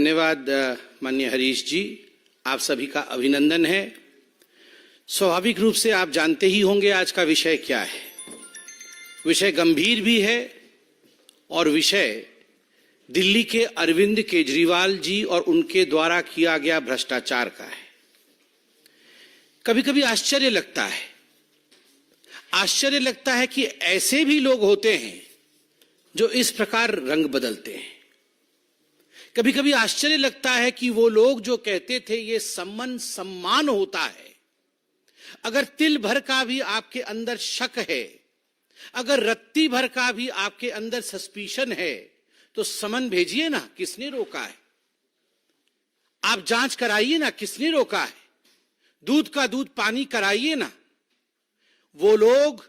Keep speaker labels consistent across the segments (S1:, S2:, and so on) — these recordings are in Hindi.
S1: धन्यवाद माननीय हरीश जी, आप सभी का अभिनंदन है। स्वाभाविक रूप से आप जानते ही होंगे आज का विषय क्या है। विषय गंभीर भी है और विषय दिल्ली के अरविंद केजरीवाल जी और उनके द्वारा किया गया भ्रष्टाचार का है। कभी कभी आश्चर्य लगता है कि ऐसे भी लोग होते हैं जो इस प्रकार रंग बदलते हैं। कभी कभी आश्चर्य लगता है कि वो लोग जो कहते थे ये सम्मान होता है, अगर तिल भर का भी आपके अंदर शक है, अगर रत्ती भर का भी आपके अंदर सस्पिशन है, तो समन भेजिए ना, किसने रोका है? आप जांच कराइए ना, किसने रोका है? दूध का दूध पानी कराइए ना। वो लोग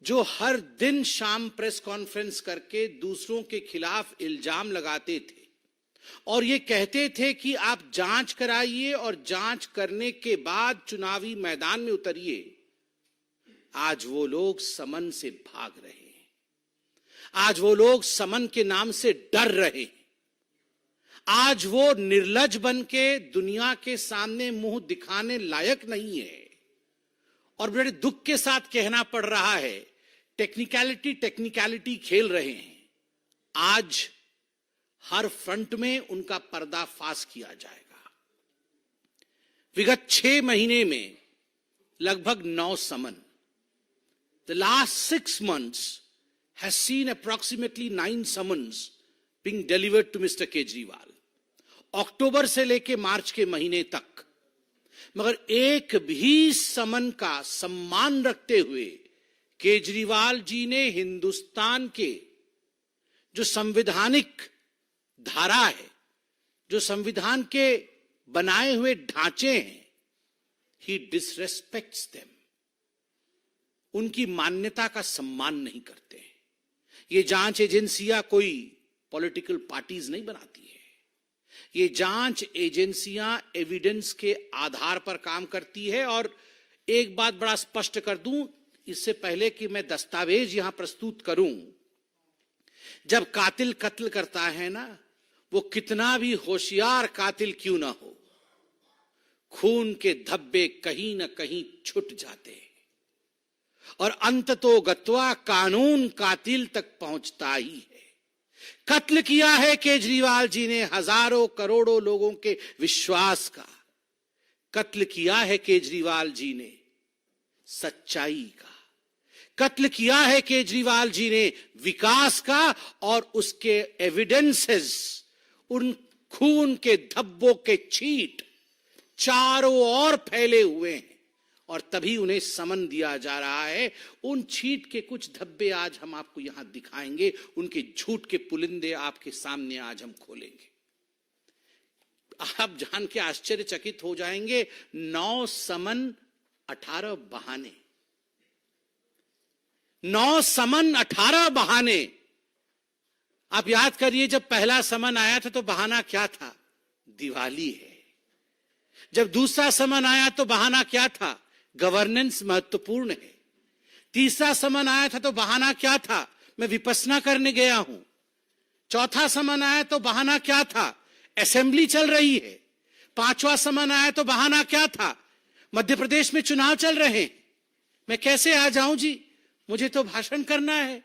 S1: जो हर दिन शाम प्रेस कॉन्फ्रेंस करके दूसरों के खिलाफ इल्जाम लगाते थे और ये कहते थे कि आप जांच कराइए और जांच करने के बाद चुनावी मैदान में उतरिए, आज वो लोग समन से भाग रहे हैं। आज वो लोग समन के नाम से डर रहे हैं। आज वो निर्लज बन के दुनिया के सामने मुंह दिखाने लायक नहीं है। और बड़े दुख के साथ कहना पड़ रहा है, टेक्निकलिटी खेल रहे हैं। आज हर फ्रंट में उनका पर्दाफाश किया जाएगा। विगत 6 महीने में लगभग 9 समन। The last 6 months has seen approximately 9 summons being delivered to Mr. Kejriwal, अक्टूबर से लेकर मार्च के महीने तक। मगर एक भी समन का सम्मान रखते हुए केजरीवाल जी ने हिंदुस्तान के जो संवैधानिक धारा है, जो संविधान के बनाए हुए ढांचे हैं, ही डिसरेस्पेक्ट्स देम। उनकी मान्यता का सम्मान नहीं करते हैं। ये जांच एजेंसियां कोई पॉलिटिकल पार्टीज नहीं बनाती है। ये जांच एजेंसियां एविडेंस के आधार पर काम करती है। और एक बात बड़ा स्पष्ट कर दूं, इससे पहले कि मैं दस्तावेज यहां प्रस्तुत करूं, जब कातिल कत्ल करता है ना, वो कितना भी होशियार कातिल क्यों ना हो, खून के धब्बे कहीं ना कहीं छुट जाते हैं और अंततो गत्वा कानून कातिल तक पहुंचता ही है। कत्ल किया है केजरीवाल जी ने हजारों करोड़ों लोगों के विश्वास का। कत्ल किया है केजरीवाल जी ने सच्चाई का। कत्ल किया है केजरीवाल जी ने विकास का। और उसके एविडेंसेस, उन खून के धब्बों के छींट चारों ओर फैले हुए हैं और तभी उन्हें समन दिया जा रहा है। उन छींट के कुछ धब्बे आज हम आपको यहां दिखाएंगे। उनके झूठ के पुलिंदे आपके सामने आज हम खोलेंगे। आप जान के आश्चर्यचकित हो जाएंगे, 9 समन 18 बहाने। 9 समन 18 बहाने। आप याद करिए, जब पहला समन आया था तो बहाना क्या था? दिवाली है। जब दूसरा समन आया तो बहाना क्या था? गवर्नेंस महत्वपूर्ण है। तीसरा समन आया था तो बहाना क्या था? मैं विपश्यना करने गया हूं। चौथा समन आया तो बहाना क्या था? असेंबली चल रही है। 5वां समन आया तो बहाना क्या था? मध्य प्रदेश में चुनाव चल रहे हैं, मैं कैसे आ जाऊं जी, मुझे तो भाषण करना है।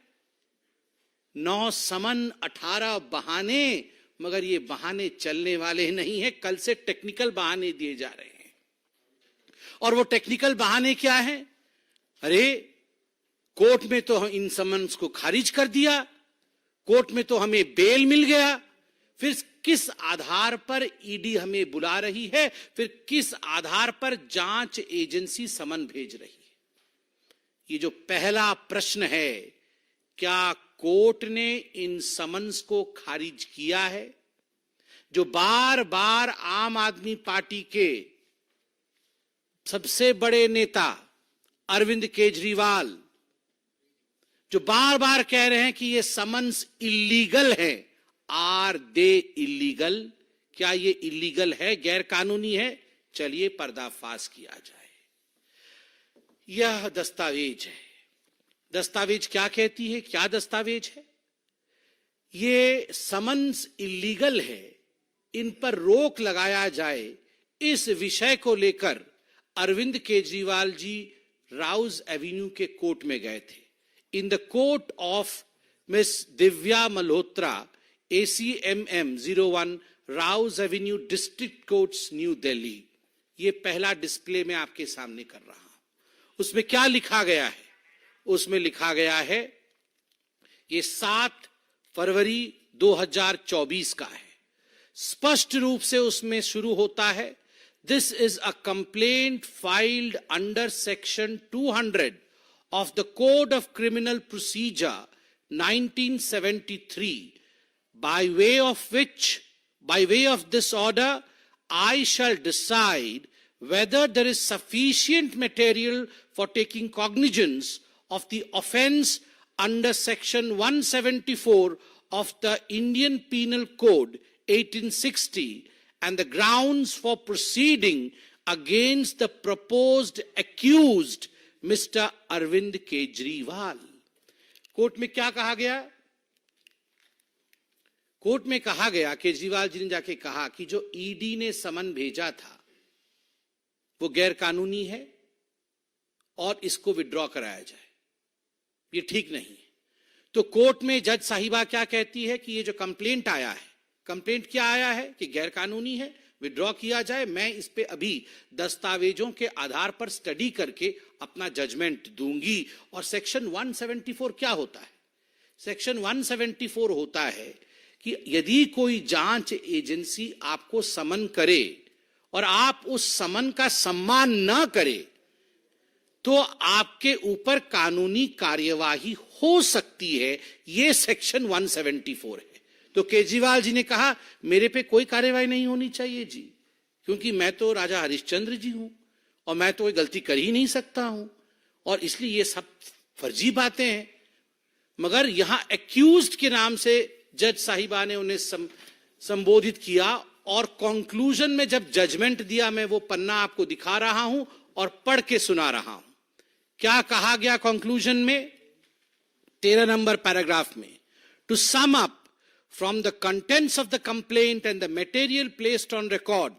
S1: 9 समन 18 बहाने। मगर ये बहाने चलने वाले नहीं है। कल से टेक्निकल बहाने दिए जा रहे हैं। और वो टेक्निकल बहाने क्या है? अरे, कोर्ट में तो इन समन्स को खारिज कर दिया, कोर्ट में तो हमें बेल मिल गया, फिर किस आधार पर ईडी हमें बुला रही है, फिर किस आधार पर जांच एजेंसी समन भेज रही है? ये जो पहला प्रश्न है, क्या कोर्ट ने इन समन्स को खारिज किया है? जो बार बार आम आदमी पार्टी के सबसे बड़े नेता अरविंद केजरीवाल जो बार बार कह रहे हैं कि ये समन्स इल्लीगल है। Are they illegal? क्या ये इल्लीगल है, गैर कानूनी है? चलिए पर्दाफाश किया जाए। यह दस्तावेज है। दस्तावेज क्या कहती है? क्या दस्तावेज है? ये समन्स इल्लीगल है इन पर रोक लगाया जाए, इस विषय को लेकर अरविंद केजरीवाल जी राउज एवेन्यू के कोर्ट में गए थे. In the court of miss Divya Malhotra, ACMM 01, Rouse Avenue, district courts, new Delhi. ये पहला डिस्प्ले मैं आपके सामने कर रहा हूं. उसमें क्या लिखा गया है? उसमें लिखा गया है, ये 7 फरवरी 2024 का है. स्पष्ट रूप से उसमें शुरू होता है, this is a complaint filed under section 200 of the Code of Criminal Procedure 1973, by way of this order, I shall decide whether there is sufficient material for taking cognizance of the offence under section 174 of the Indian Penal Code 1860 and the grounds for proceeding against the proposed accused mister Arvind Kejriwal. Court में क्या कहा गया? कोर्ट में कहा गया, केजरीवाल जी ने जाके कहा कि जो ईडी ने समन भेजा था वो गैर कानूनी है और इसको विड्रॉ कराया जाए, ये ठीक नहीं है. तो कोर्ट में जज साहिबा क्या कहती है कि ये जो कंप्लेंट आया है, कंप्लेंट क्या आया है कि गैर कानूनी है, विड्रॉ किया जाए. मैं इस पे अभी दस्तावेजों के आधार पर स्टडी करके अपना जजमेंट दूंगी. और सेक्शन 174 क्या होता है? सेक्शन 174 होता है कि यदि कोई जांच एजेंसी आपको समन करे और आप उस समन का सम्मान न करे तो आपके ऊपर कानूनी कार्यवाही हो सकती है. यह सेक्शन 174 है. तो केजरीवाल जी ने कहा मेरे पे कोई कार्यवाही नहीं होनी चाहिए जी, क्योंकि मैं तो राजा हरिश्चंद्र जी हूं और मैं तो कोई गलती कर ही नहीं सकता हूं, और इसलिए ये सब फर्जी बातें हैं. मगर यहां एक्यूज्ड के नाम से जज साहिबा ने उन्हें संबोधित किया और कंक्लूजन में जब जजमेंट दिया, मैं वो पन्ना आपको दिखा रहा हूं और पढ़ के सुना रहा हूं. क्या कहा गया कंक्लूजन में? 13 नंबर पैराग्राफ में, to sum up from the contents of the complaint and the material placed on record,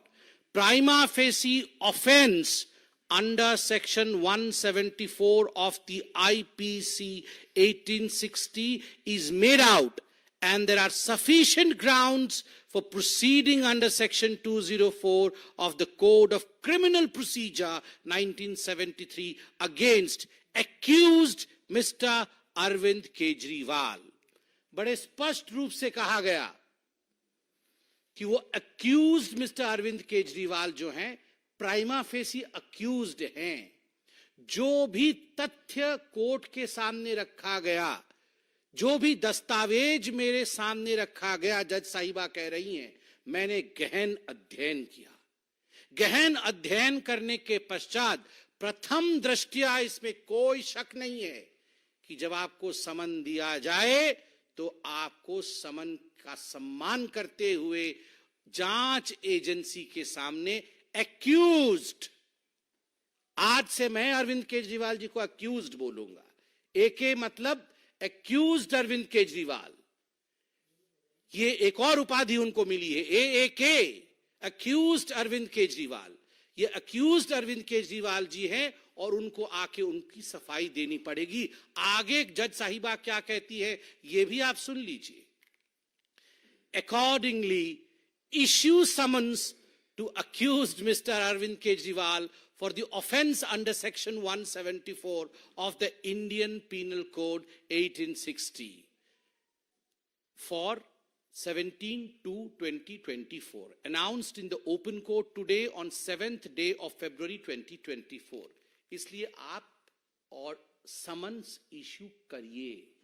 S1: prima facie offense under section 174 of the IPC 1860 is made out, and there are sufficient grounds for proceeding under section 204 of the Code of Criminal Procedure 1973 against accused Mr. Arvind Kejriwal. बड़े स्पष्ट रूप से कहा गया कि वो अक्यूज्ड मिस्टर अरविंद केजरीवाल जो हैं, प्राइमा फेसी अक्यूज्ड हैं. जो भी तथ्य कोर्ट के सामने रखा गया, जो भी दस्तावेज मेरे सामने रखा गया, जज साहिबा कह रही हैं, मैंने गहन अध्ययन किया. गहन अध्ययन करने के पश्चात प्रथम दृष्टया इसमें कोई शक नहीं है कि जब आपको समन दिया जाए तो आपको समन का सम्मान करते हुए जांच एजेंसी के सामने एक्यूज्ड, आज से मैं अरविंद केजरीवाल जी को एक्यूज्ड बोलूंगा. एके मतलब एक्यूज्ड अरविंद केजरीवाल. ये एक और उपाधि उनको मिली है, AAK, एक्यूज्ड अरविंद केजरीवाल. ये एक्यूज्ड अरविंद केजरीवाल जी हैं और उनको आके उनकी सफाई देनी पड़ेगी. आगे जज साहिबा क्या कहती है ये भी आप सुन लीजिए. Accordingly, issue summons to accused Mr. Arvind Kejriwal for the offence under section 174 of the Indian Penal Code 1860 for 17/2/2024, announced in the open court today on 7th day of February 2024. इसलिए आप और समन्स इश्यू करिए.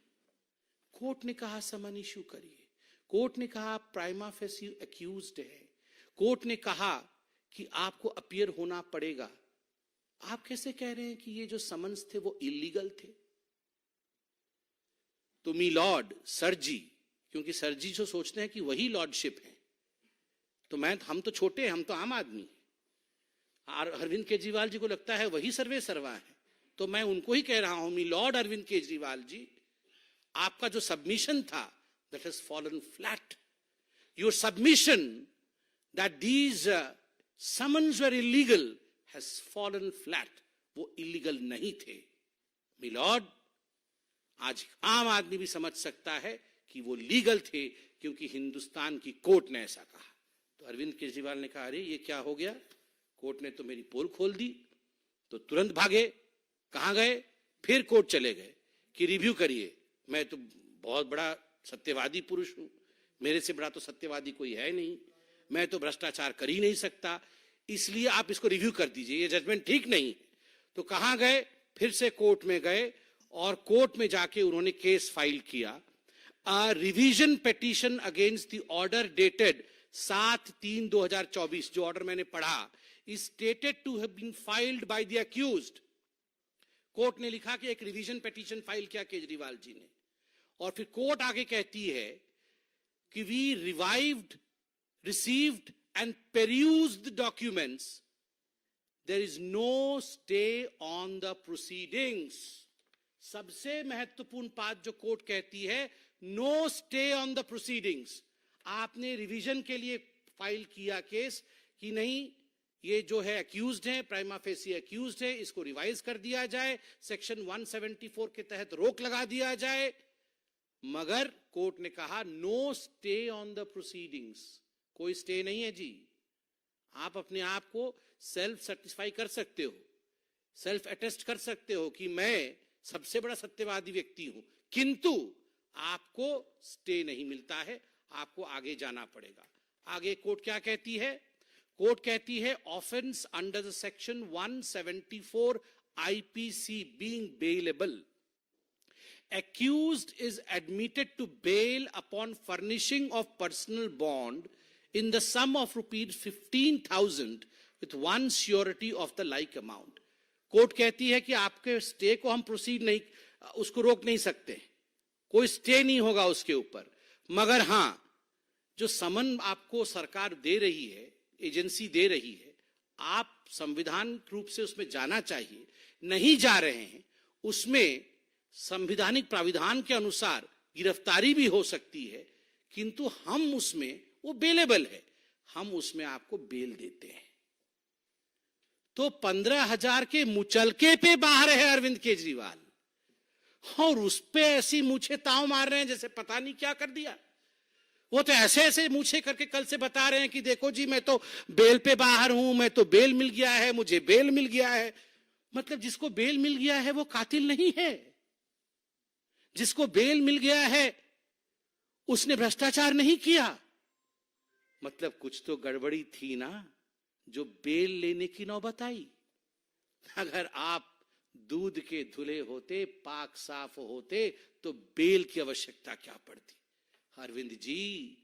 S1: कोर्ट ने कहा समन इश्यू करिए. कोर्ट ने कहा आप प्राइमा फेसी एक्यूज्ड है. कोर्ट ने कहा कि आपको अपीयर होना पड़ेगा. आप कैसे कह रहे हैं कि ये जो समन्स थे वो इलीगल थे? तो मी लॉर्ड, सर जी, क्योंकि सर जी जो सोचते हैं कि वही लॉर्डशिप है, तो हम तो छोटे हैं, हम तो आम आदमी. अरविंद केजरीवाल जी को लगता है वही सर्वे सर्वा है. तो मैं उनको ही कह रहा हूं, मी लॉर्ड अरविंद केजरीवाल जी, आपका जो सबमिशन था, that has fallen flat. Your submission that these summons were illegal has fallen flat. वो illegal नहीं थे मिलॉर्ड। आज आम आदमी भी समझ सकता है कि वो लीगल थे क्योंकि हिंदुस्तान की कोर्ट ने ऐसा कहा। तो अरविंद केजरीवाल ने कहा, अरे ये क्या हो गया, कोर्ट ने तो मेरी पोल खोल दी। तो तुरंत भागे, कहां गए, फिर कोर्ट चले गए कि रिव्यू करिए। मैं तो बहुत बड़ा सत्यवादी पुरुष हूं, मेरे से बड़ा तो सत्यवादी कोई है नहीं, मैं तो भ्रष्टाचार कर ही नहीं सकता, इसलिए आप इसको रिव्यू कर दीजिए, ये जजमेंट ठीक नहीं। तो कहां गए, फिर से कोर्ट में गए और कोर्ट में जाके उन्होंने केस फाइल किया। Revision petition against the order dated 7/3/2024, जो ऑर्डर मैंने पढ़ा, is stated to have been filed by the accused. Court ने लिखा कि एक रिवीजन पिटीशन फाइल किया केजरीवाल जी ने, और फिर कोर्ट आगे कहती है कि we revived, received and perused documents, there is no stay on the proceedings. सबसे महत्वपूर्ण बात जो कोर्ट कहती है, no stay on the proceedings. आपने रिवीजन के लिए फाइल किया केस कि नहीं, ये जो है अक्यूज्ड है, प्राइमा फेसी अक्यूज्ड है, इसको रिवाइज कर दिया जाए, सेक्शन 174 के तहत रोक लगा दिया जाए, मगर कोर्ट ने कहा no stay on the proceedings. कोई स्टे नहीं है जी, आप अपने आप को सेल्फ सेटिस्फाई कर सकते हो, सेल्फ अटेस्ट कर सकते हो कि मैं सबसे बड़ा सत्यवादी व्यक्ति हूं, किंतु आपको स्टे नहीं मिलता है, आपको आगे जाना पड़ेगा। आगे कोर्ट क्या कहती है, कोर्ट कहती है offence under the section 174 IPC being bailable, accused is admitted to bail upon furnishing of personal bond in the sum of rupees 15,000 with one surety of the like amount. Court कहती है कि आपके स्टे को हम प्रोसीड नहीं, उसको रोक नहीं सकते, कोई स्टे नहीं होगा उसके ऊपर, मगर हां जो समन आपको सरकार दे रही है, एजेंसी दे रही है, आप संविधान रूप से उसमें जाना चाहिए, नहीं जा रहे हैं, उसमें संवैधानिक प्राविधान के अनुसार गिरफ्तारी भी हो सकती है, किंतु हम उसमें, वो बेलेबल है, हम उसमें आपको बेल देते हैं। तो 15,000 के मुचलके पे बाहर है अरविंद केजरीवाल, और उस पे ऐसी मूछे ताव मार रहे हैं जैसे पता नहीं क्या कर दिया। वो तो ऐसे ऐसे मूछे करके कल से बता रहे हैं कि देखो जी मैं तो बेल पे बाहर हूं, मैं तो बेल मिल गया है, मुझे बेल मिल गया है। मतलब जिसको बेल मिल गया है वो कातिल नहीं है, जिसको बेल मिल गया है उसने भ्रष्टाचार नहीं किया। मतलब कुछ तो गड़बड़ी थी ना, जो बेल लेने की नौबत आई। अगर आप दूध के धुले होते, पाक साफ होते, तो बेल की आवश्यकता क्या पड़ती। अरविंद जी,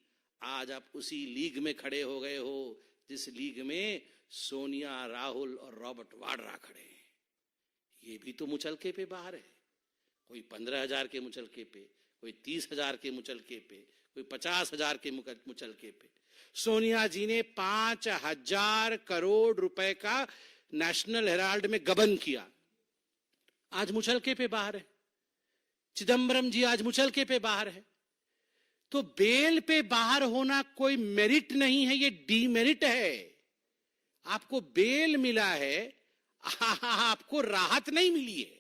S1: आज आप उसी लीग में खड़े हो गए हो जिस लीग में सोनिया, राहुल और रॉबर्ट वाड्रा खड़े हैं। ये भी तो मुचलके पे बाहर है, कोई 15,000 के मुचलके पे, कोई 30,000 के मुचलके पे, कोई 50,000 के मुचलके पे। सोनिया जी ने 5,000 करोड़ रुपए का नेशनल हेराल्ड में गबन किया, आज मुचलके पे बाहर है। चिदंबरम जी आज मुचलके पे बाहर है। तो बेल पे बाहर होना कोई मेरिट नहीं है, ये डीमेरिट है। आपको बेल मिला है, आपको राहत नहीं मिली है,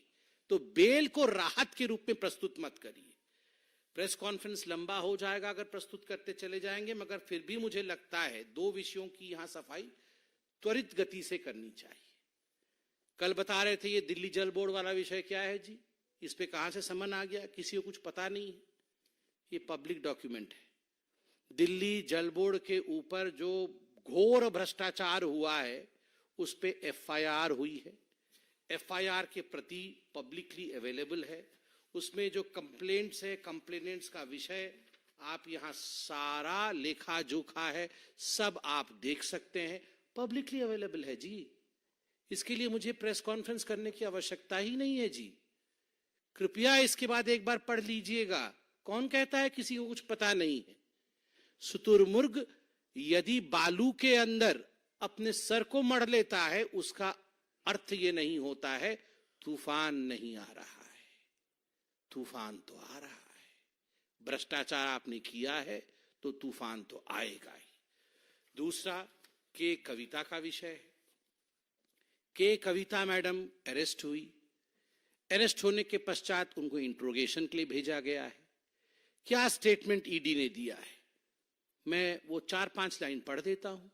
S1: तो बेल को राहत के रूप में प्रस्तुत मत करिए। प्रेस कॉन्फ्रेंस लंबा हो जाएगा अगर प्रस्तुत करते चले जाएंगे, मगर फिर भी मुझे लगता है 2 विषयों की यहां सफाई त्वरित गति से करनी चाहिए। कल बता रहे थे ये दिल्ली जल बोर्ड वाला विषय क्या है जी, इस पे कहां से समन आ गया, किसी को कुछ पता नहीं है। ये पब्लिक डॉक्यूमेंट है। दिल्ली जल बोर्ड के ऊपर जो घोर भ्रष्टाचार हुआ है उस पे एफआईआर हुई है, एफआईआर के प्रति पब्लिकली अवेलेबल है। उसमें जो कंप्लेंट्स है, कंप्लेनेंट्स का विषय आप यहां सारा लेखा जोखा है, सब आप देख सकते हैं, पब्लिकली अवेलेबल है जी। इसके लिए मुझे प्रेस कॉन्फ्रेंस करने की आवश्यकता ही नहीं है जी। कृपया इसके बाद एक बार पढ़ लीजिएगा। कौन कहता है किसी को कुछ पता नहीं है। शुतुरमुर्ग यदि बालू के अंदर अपने सर को मढ़ लेता है, उसका अर्थ ये नहीं होता है तूफान नहीं आ रहा है, तूफान तो आ रहा है। भ्रष्टाचार आपने किया है तो तूफान तो आएगा ही। दूसरा के कविता का विषय है। के कविता मैडम अरेस्ट हुई। अरेस्ट होने के पश्चात उनको इंट्रोगेशन के लिए भेजा गया है। क्या स्टेटमेंट ईडी ने दिया है, मैं वो 4-5 लाइन पढ़ देता हूं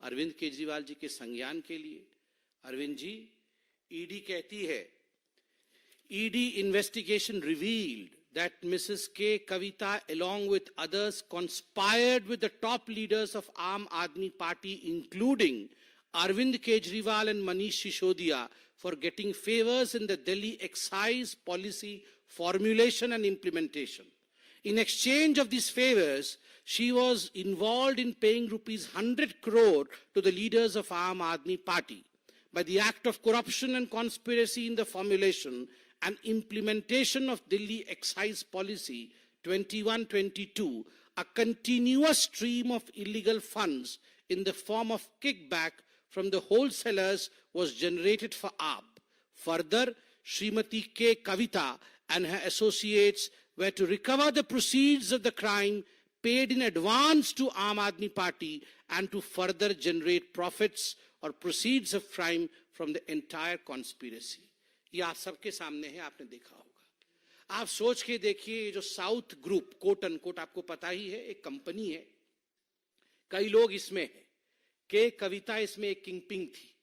S1: अरविंद केजरीवाल जी के संज्ञान के लिए। अरविंद जी, ईडी कहती है, ED investigation revealed that Mrs. K. Kavita along with others conspired with the top leaders of Aam Aadmi Party including Arvind Kejriwal and Manish Sisodiya for getting favors in the Delhi excise policy formulation and implementation. In exchange of these favors, she was involved in paying rupees 100 crore to the leaders of Aam Aadmi Party. By the act of corruption and conspiracy in the formulation and implementation of Delhi Excise Policy 21-22, a continuous stream of illegal funds in the form of kickback from the wholesalers was generated for AAP. Further, Srimati K. Kavita and her associates were to recover the proceeds of the crime paid in advance to Aam Aadmi Party and to further generate profits or proceeds of crime from the entire conspiracy. ये आप सबके सामने है, आपने देखा होगा। आप सोच के देखिए, जो साउथ ग्रुप कोट अनकोट, आपको पता ही है, एक कंपनी है, कई लोग इसमें है। के कविता इसमें एक किंगपिन थी।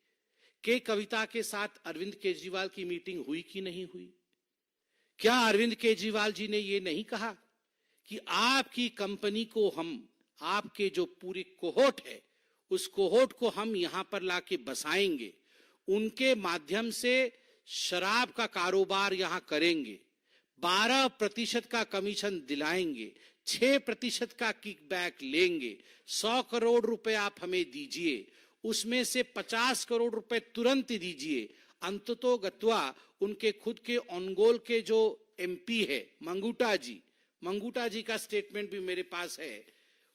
S1: के कविता के साथ अरविंद केजरीवाल की मीटिंग हुई कि नहीं हुई? क्या अरविंद केजरीवाल जी ने ये नहीं कहा कि आपकी कंपनी को हम, आपके जो पूरी कोहोट है, उस कोहोट को हम यहां पर लाके बसाएंगे, उनके माध्यम से शराब का कारोबार यहां करेंगे, 12% का कमीशन दिलाएंगे, 6% का किकबैक लेंगे, 100 करोड़ रुपए आप हमें दीजिए, उसमें से 50 करोड़ रुपए तुरंत दीजिए। अंततो गत्वा उनके खुद के ऑनगोल के जो एमपी है मंगूटा जी का स्टेटमेंट भी मेरे पास है।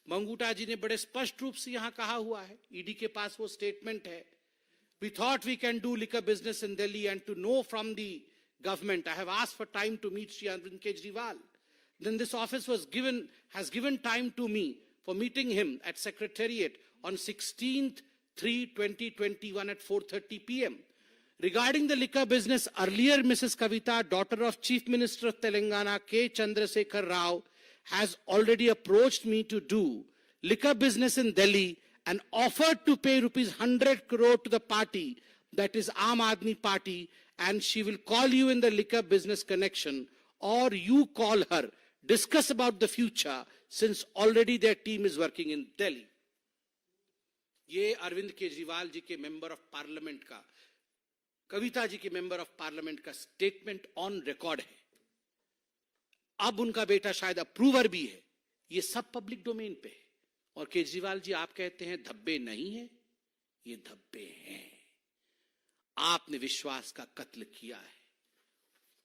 S1: मंगूटा जी ने बड़े स्पष्ट रूप से यहां कहा हुआ है, ईडी के पास वो स्टेटमेंट है। We thought we can do liquor business in Delhi, and to know from the government, I have asked for time to meet Shri Arvind Kejriwal. Then this office has given time to me for meeting him at Secretariat on 16/3/2021 at 4:30 p.m. Regarding the liquor business, earlier Mrs. Kavita, daughter of Chief Minister of Telangana K. Chandrasekhar Rao, has already approached me to do liquor business in Delhi and offered to pay rupees 100 crore to the party, that is Aam Aadmi Party, and she will call you in the liquor business connection, or you call her, discuss about the future, since already their team is working in Delhi. ये अरविंद केजरीवाल जी के मेंबर ऑफ पार्लियामेंट का, कविता जी के मेंबर ऑफ पार्लियामेंट का स्टेटमेंट ऑन रिकॉर्ड है। अब उनका बेटा शायद अप्रूवर भी है। ये सब पब्लिक डोमेन पे है। और केजरीवाल जी, आप कहते हैं धब्बे नहीं है, ये धब्बे हैं। आपने विश्वास का कत्ल किया है।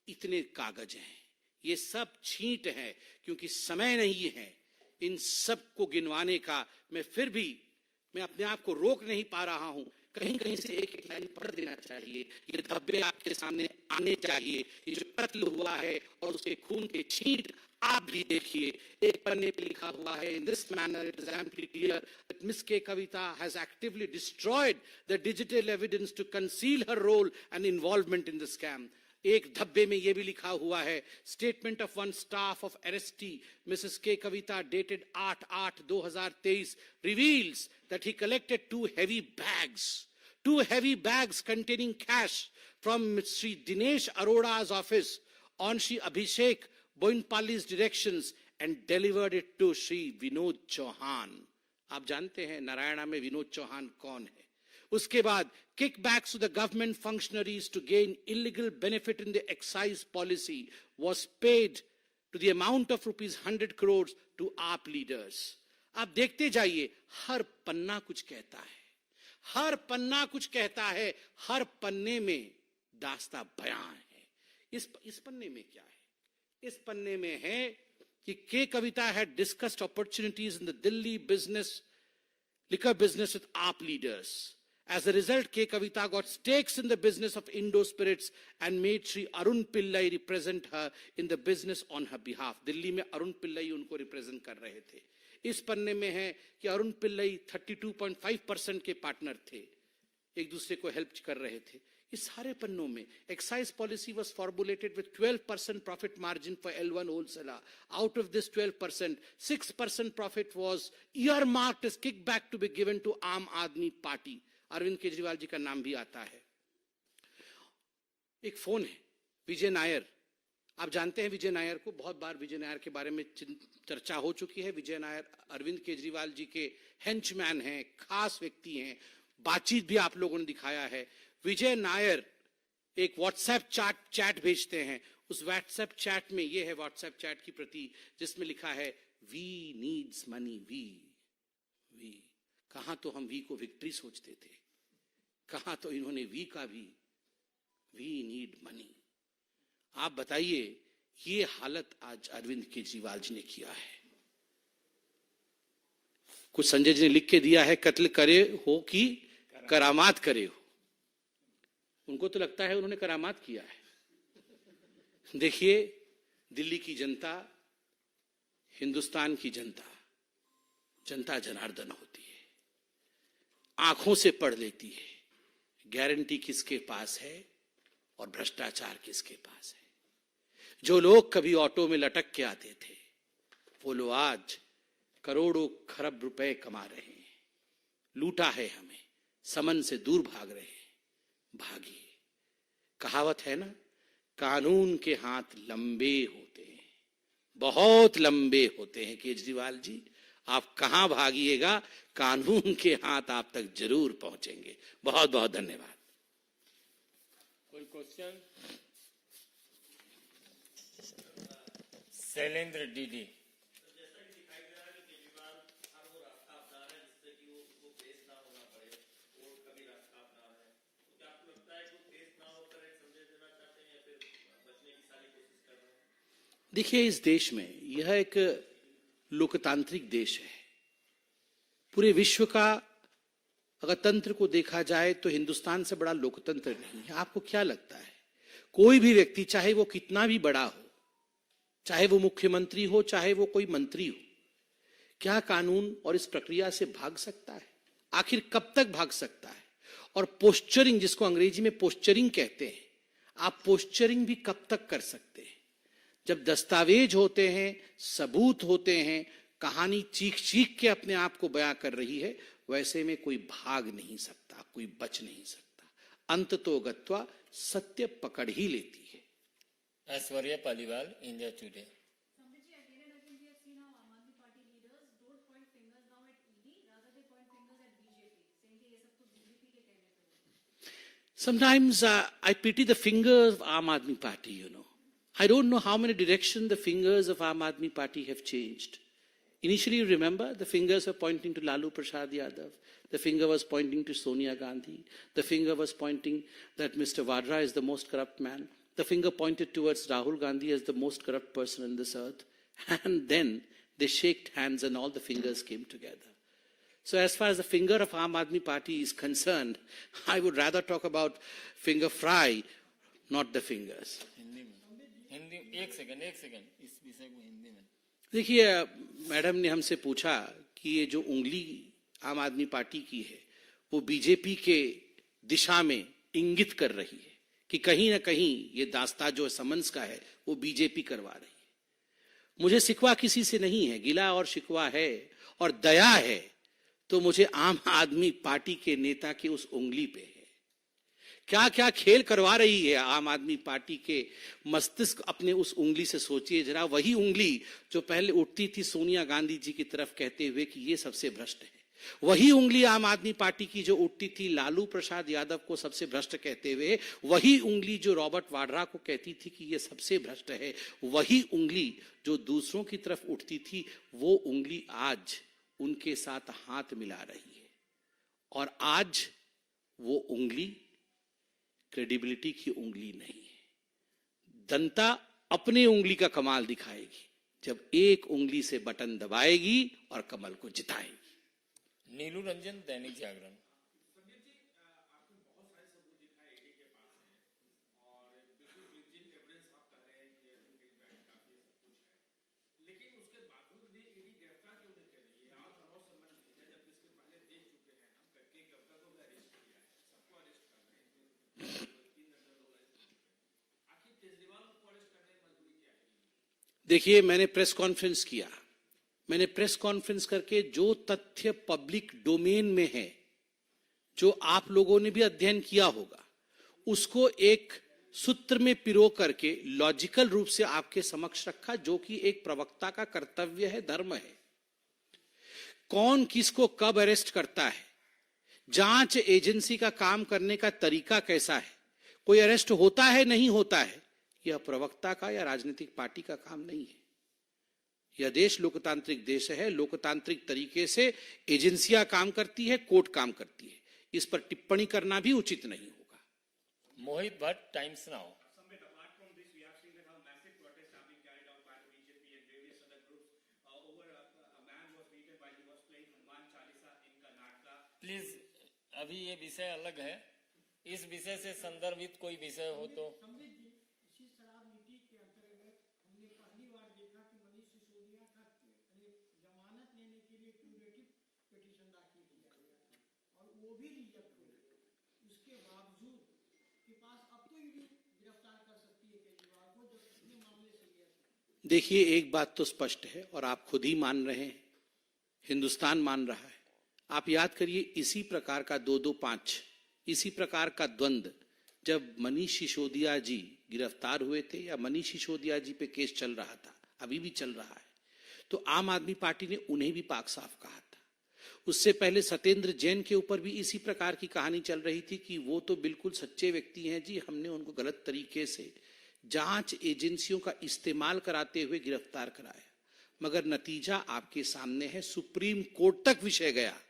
S1: इतने कागज हैं, ये सब छींट है, क्योंकि समय नहीं है इन सब को गिनवाने का। मैं अपने आप को रोक नहीं पा रहा हूं। कहीं कहीं से एक एक लाइन पढ़ देना चाहिए। ये धब्बे आपके सामने आने चाहिए। ये जो कत्ल हुआ है और उसके खून के छींट आप भी देखिए। एक पन्ने पे लिखा हुआ है, in this manner it is amply clear that Miss K. Kavita has actively destroyed the digital evidence to conceal her role and involvement in the scam. एक धब्बे में ये भी लिखा हुआ है, statement of one staff of एरएसटी Mrs K Kavitha dated 8/8/2023 reveals that he collected two heavy bags containing cash from Sri Dinesh Arora's office on Sri Abhishek Boinpalli's directions and delivered it to Sri Vinod Chauhan. आप जानते हैं नारायणा में विनोद चौहान कौन है। उसके बाद kickbacks to the government functionaries to gain illegal benefit in the excise policy was paid to the amount of rupees 100 crores to AAP leaders. आप देखते जाइए, हर पन्ना कुछ कहता है, हर पन्ना कुछ कहता है, हर पन्ने में दास्ता बयां है। इस पन्ने में क्या है? इस पन्ने में है कि के कविता had discussed opportunities in the Delhi liquor business with AAP leaders. As a result, K. Kavita got stakes in the business of Indo Spirits and made Sri Arun Pillai represent her in the business on her behalf. Delhi में अरुण पिल्लई उनको रिप्रेजेंट कर रहे थे। इस पन्ने में है कि अरुण पिल्लई 32.5% के पार्टनर थे, एक दूसरे को हेल्प कर रहे थे। इस सारे पन्नों में excise policy was formulated with 12% profit margin for L1 wholesaler. Out of this 12%, 6% profit was earmarked as kickback to be given to Aam Aadmi party. Arvind Kejriwal ji का नाम भी आता है। एक फोन है, विजय नायर, आप जानते हैं विजय नायर को, बहुत बार विजय नायर के बारे में चर्चा हो चुकी है। विजय नायर अरविंद केजरीवाल जी के हेंचमैन हैं, खास व्यक्ति हैं, बातचीत भी आप लोगों ने दिखाया है। विजय नायर एक व्हाट्सएप चैट भेजते हैं, उस व्हाट्सएप चैट में, ये है व्हाट्सएप चैट की प्रति, जिसमें लिखा है वी नीड्स मनी, वी। कहां तो हम वी को विक्ट्री सोचते थे, कहां तो इन्होंने वी का भी, वी नीड मनी। आप बताइए, ये हालत आज अरविंद केजरीवाल जी ने किया है। कुछ संजय जी ने लिख के दिया है, कत्ल करे हो कि करामात करे हो। उनको तो लगता है उन्होंने करामात किया है। देखिए, दिल्ली की जनता, हिंदुस्तान की जनता, जनता जनार्दन होती है, आंखों से पढ़ लेती है गारंटी किसके पास है और भ्रष्टाचार किसके पास है। जो लोग कभी ऑटो में लटक के आते थे, वो लोग आज करोड़ों खरब रुपए कमा रहे हैं। लूटा है हमें, समन से दूर भाग रहे हैं। भागिए। कहावत है ना, कानून के हाथ लंबे होते हैं, बहुत लंबे होते हैं। केजरीवाल जी, आप कहां भागिएगा, कानून के हाथ आप तक जरूर पहुंचेंगे। बहुत बहुत धन्यवाद।
S2: कोई क्वेश्चन? शैलेंद्र डीडी।
S1: देखिए, इस देश में, यह एक लोकतांत्रिक देश है। पूरे विश्व का अगर तंत्र को देखा जाए तो हिंदुस्तान से बड़ा लोकतंत्र नहीं है। आपको क्या लगता है, कोई भी व्यक्ति, चाहे वो कितना भी बड़ा हो, चाहे वो मुख्यमंत्री हो, चाहे वो कोई मंत्री हो, क्या कानून और इस प्रक्रिया से भाग सकता है? आखिर कब तक भाग सकता है? और पोस्चरिंग, जिसको अंग्रेजी में पोस्चरिंग कहते हैं, आप पोस्चरिंग भी कब तक कर सकते हैं? जब दस्तावेज होते हैं, सबूत होते हैं, कहानी चीख चीख के अपने आप को बयां कर रही है, वैसे में कोई भाग नहीं सकता, कोई बच नहीं सकता। अंत तो गत्वा सत्य पकड़ ही लेती है।
S2: Aishwarya Paliwal, India today.
S1: Sometimes I pity the fingers of Aam Aadmi Party, you know. I don't know how many directions the fingers of Aam Aadmi Party have changed. Initially, you remember, the fingers were pointing to Lalu Prasad Yadav. The finger was pointing to Sonia Gandhi. The finger was pointing that Mr. Vadra is the most corrupt man. The finger pointed towards Rahul Gandhi as the most corrupt person on this earth. And then they shook hands and all the fingers came together. So as far as the finger of Aam Aadmi Party is concerned, I would rather talk about finger fry, not the fingers.
S2: Hindi एक सेकंड इस विषय को हिंदी में
S1: देखिए, मैडम ने हमसे पूछा कि ये जो उंगली आम आदमी पार्टी की है, वो बीजेपी के दिशा में इंगित कर रही है कि कहीं ना कहीं ये दास्ता जो समन्स का है, वो बीजेपी करवा रही है। मुझे शिकवा किसी से नहीं है, गिला और शिकवा है और दया है तो मुझे आम आदमी पार्टी के नेता की उस उंगली पे है। क्या क्या खेल करवा रही है आम आदमी पार्टी के मस्तिष्क अपने उस उंगली से सोचिए जरा। वही उंगली जो पहले उठती थी सोनिया गांधी जी की तरफ कहते हुए कि ये सबसे भ्रष्ट है, वही उंगली आम आदमी पार्टी की जो उठती थी लालू प्रसाद यादव को सबसे भ्रष्ट कहते हुए, वही उंगली जो रॉबर्ट वाड्रा को कहती थी कि ये सबसे भ्रष्ट है, वही उंगली जो दूसरों की तरफ उठती थी, वो उंगली आज उनके साथ हाथ मिला रही है। और आज वो उंगली क्रेडिबिलिटी की उंगली नहीं है। जनता अपने उंगली का कमाल दिखाएगी जब एक उंगली से बटन दबाएगी और कमल को जिताएगी।
S2: नीलू रंजन, दैनिक जागरण।
S1: देखिए, मैंने प्रेस कॉन्फ्रेंस किया। मैंने प्रेस कॉन्फ्रेंस करके जो तथ्य पब्लिक डोमेन में है, जो आप लोगों ने भी अध्ययन किया होगा, उसको एक सूत्र में पिरो करके लॉजिकल रूप से आपके समक्ष रखा, जो कि एक प्रवक्ता का कर्तव्य है, धर्म है। कौन किसको कब अरेस्ट करता है, जांच एजेंसी का काम करने का तरीका कैसा है, कोई अरेस्ट होता है नहीं होता है, यह प्रवक्ता का या राजनीतिक पार्टी का काम नहीं है। यह देश लोकतांत्रिक देश है। लोकतांत्रिक तरीके से एजेंसियां काम करती है, कोर्ट काम करती है। इस पर टिप्पणी करना भी उचित नहीं होगा।
S2: मोहित भट्ट, टाइम्स नाउ। प्लीज, अभी ये विषय अलग है। इस विषय से संदर्भित कोई विषय हो तो।
S1: देखिए, एक बात तो स्पष्ट है और आप खुद ही मान रहे हैं, हिंदुस्तान मान रहा है। आप याद करिए, इसी प्रकार का 225, इसी प्रकार का द्वंद्व जब मनीष सिसोदिया जी गिरफ्तार हुए थे या मनीष सिसोदिया जी पे केस चल रहा था, अभी भी चल रहा है, तो आम आदमी पार्टी ने उन्हें भी पाक साफ कहा था। उससे पहले सत्येंद्र जैन के ऊपर भी इसी प्रकार की कहानी चल रही थी कि वो तो बिल्कुल सच्चे व्यक्ति हैं जी, हमने उनको गलत तरीके से जांच एजेंसियों का इस्तेमाल कराते हुए गिरफ्तार कराया। मगर नतीजा आपके सामने है, सुप्रीम कोर्ट तक विषय गया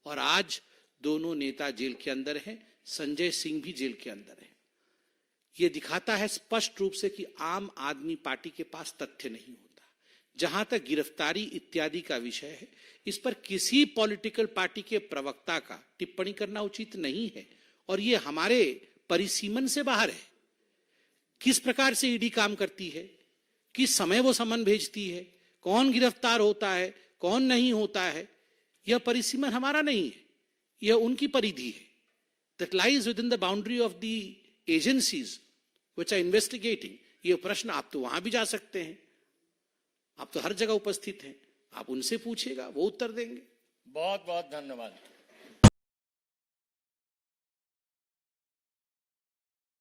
S1: और आज दोनों नेता जेल के अंदर हैं, संजय सिंह भी जेल के अंदर है। यह दिखाता है स्पष्ट रूप से कि आम आदमी पार्टी के पास तथ्य नहीं होता। जहां तक गिरफ्तारी इत्यादि का विषय है, इस पर किसी पॉलिटिकल पार्टी के प्रवक्ता का टिप्पणी करना उचित नहीं है और यह हमारे परिसीमन से बाहर है। किस प्रकार से ईडी काम करती है, किस समय वो समन भेजती है, कौन गिरफ्तार होता है, कौन नहीं होता है, यह परिसीमन हमारा नहीं है, यह उनकी परिधि है। That lies within the boundary of the agencies which are investigating. यह प्रश्न आप तो वहां भी जा सकते हैं, आप तो हर जगह उपस्थित हैं, आप उनसे पूछिएगा, वो उत्तर देंगे।
S2: बहुत बहुत धन्यवाद।